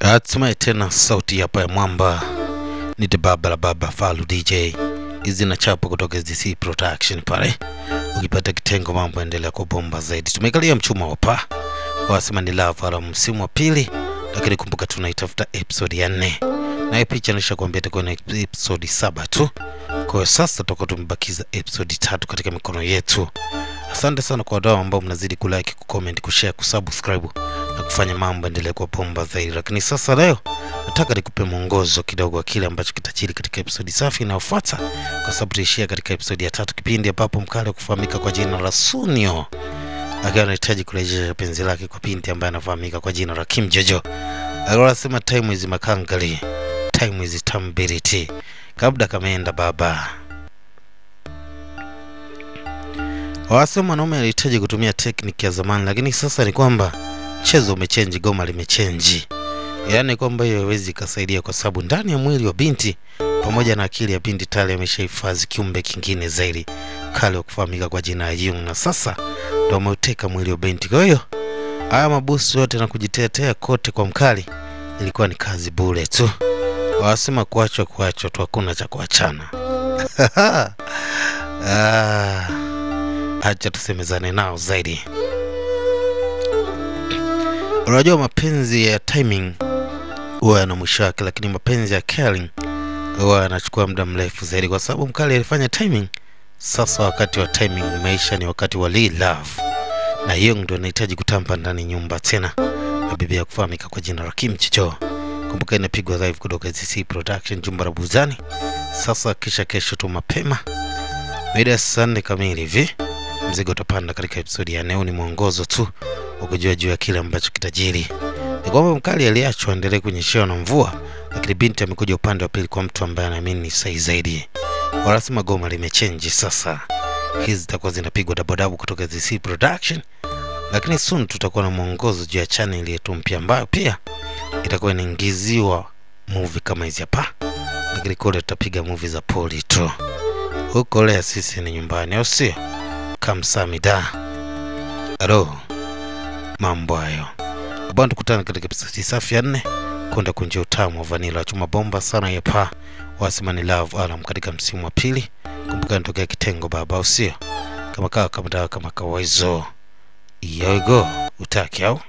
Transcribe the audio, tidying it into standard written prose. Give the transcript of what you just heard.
Hatimaye tena sauti hapa ya mwamba ni the baba la baba Falu DJ. Hizi na chapo kutoka SDC Production pale. Ukipata kitengo mambo endelea kwa bomba zaidi. Tumekalia mchuma hapa. Wasema ni Love ala msimu wa pili, lakini kumbuka tunaitafuta episode ya 4. Na hii picha nishakwambia itakuwa na episode 7 tu. Kwa hiyo sasa tutakuwa tumebakiza episode 3 katika mikono yetu. Asante sana kwa wadau ambao mnazidi kulike, kucomment, kushare, kusubscribe na kufanya mambo endelee kwa bomba zaidi. Lakini sasa leo nataka nikupe mwongozo kidogo wa kile ambacho kitajiri katika episode safi inayofuata, kwa sababu tuishia katika episode ya 3, kipindi ambapo mkali kufahamika kwa jina la Sunio akiwa anahitaji kurejesha penzi lake kwa binti ambaye anafahamika kwa jina la Kim Jojo. Anasema time is makangali, time is tambiriti. Kabla kameenda baba. Wasema mwanaume alihitaji kutumia tekniki ya zamani, lakini sasa ni kwamba mchezo umechange, goma limechange. Yaani kwamba hiyo haiwezi kusaidia kwa sababu ndani ya mwili wa binti pamoja na akili ya binti tayari ameshahifadhi kiumbe kingine zaidi kale kufahamika kwa jina la Jung, na sasa ndio ameuteka mwili wa binti. Kwa hiyo haya mabusu yote na kujitetea kote kwa mkali ilikuwa ni kazi bure tu. Wasema kuachwa tu, hakuna cha kuachana. Acha tusemezane nao zaidi. Unajua mapenzi ya timing huwa yana mwisho wake, lakini mapenzi ya caring huwa yanachukua muda mrefu zaidi, kwa sababu mkali alifanya timing. Sasa wakati wa timing umeisha, ni wakati wa love, na Young ndio anahitaji kutamba ndani nyumba tena na bibi ya kufahamika kwa jina la Kim Jojo. Kumbuka inapigwa live kutoka SDC Production jumba la Buzani. Sasa kisha kesho tu mapema mida saa 4 kamili hivi mzigo utapanda katika episode ya 4. Ni mwongozo tu ukijua juu ya kile ambacho kitajiri. Ni kwamba mkali aliachwa endelee kunyeshewa na mvua, lakini binti amekuja upande wa pili kwa mtu ambaye anaamini ni sahihi zaidi. Wanasema goma limechange sasa. Hizi zitakuwa zinapigwa double kutoka SDC Production, lakini soon tutakuwa na mwongozo juu ya channel yetu mpya ambayo pia itakuwa inaingiziwa movie kama hizi hapa. Lakini kule tutapiga movie za poli tu. Huko leo sisi ni nyumbani, au sio? Kamsamida. Alo. Mambo hayo. Bwana, tukutane katika episode safi ya 4 kwenda kunje utamu wa vanilla chuma bomba sana hapa. Wasema ni Love Alarm katika msimu wa pili. Kumbuka nitokea kitengo baba, au sio? Kama kawaida kama kawaizo. Yo go, utaki au?